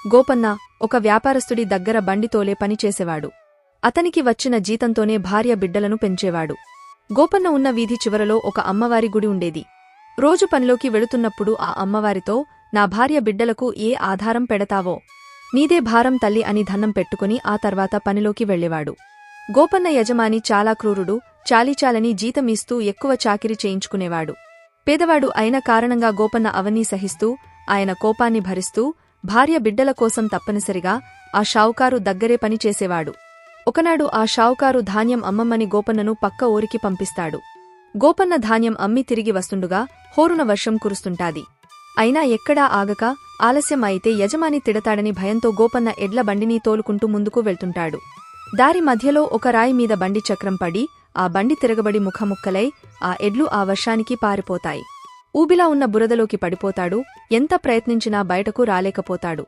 గోపన్న ఒక వ్యాపారస్తుడి దగ్గర బండితోలే పనిచేసేవాడు. అతనికి వచ్చిన జీతంతోనే భార్య బిడ్డలను పెంచేవాడు. గోపన్న ఉన్న వీధి చివరలో ఒక అమ్మవారి గుడి ఉండేది. రోజు పనిలోకి వెళుతున్నప్పుడు ఆ అమ్మవారితో, నా భార్య బిడ్డలకు ఏ ఆధారం పెడతావో నీదే భారం తల్లి అని ధన్నం పెట్టుకుని ఆ తర్వాత పనిలోకి వెళ్లేవాడు. గోపన్న యజమాని చాలా క్రూరుడు. చాలీచాలని జీతమిస్తూ ఎక్కువ చాకిరీ చేయించుకునేవాడు. పేదవాడు అయిన కారణంగా గోపన్న అవన్నీ సహిస్తూ, ఆయన కోపాన్ని భరిస్తూ, భార్య బిడ్డల కోసం తప్పనిసరిగా ఆ షావుకారు దగ్గరే పనిచేసేవాడు. ఒకనాడు ఆ షావుకారు ధాన్యం అమ్మమ్మని గోపన్నను పక్క ఊరికి పంపిస్తాడు. గోపన్న ధాన్యం అమ్మి తిరిగి వస్తుండగా హోరున వర్షం కురుస్తుంటాది. అయినా ఎక్కడా ఆగక ఆలస్యం అయితే యజమాని తిడతాడని భయంతో గోపన్న ఎడ్ల బండిని తోలుకుంటూ ముందుకు వెళ్తుంటాడు. దారి మధ్యలో ఒక రాయి మీద బండి చక్రం పడి ఆ బండి తిరగబడి ముఖముక్కలై ఆ ఎడ్లు ఆ వర్షానికి పారిపోతాయి. ఊబిలా ఉన్న బురదలోకి పడిపోతాడు. ఎంత ప్రయత్నించినా బయటకు రాలేకపోతాడు.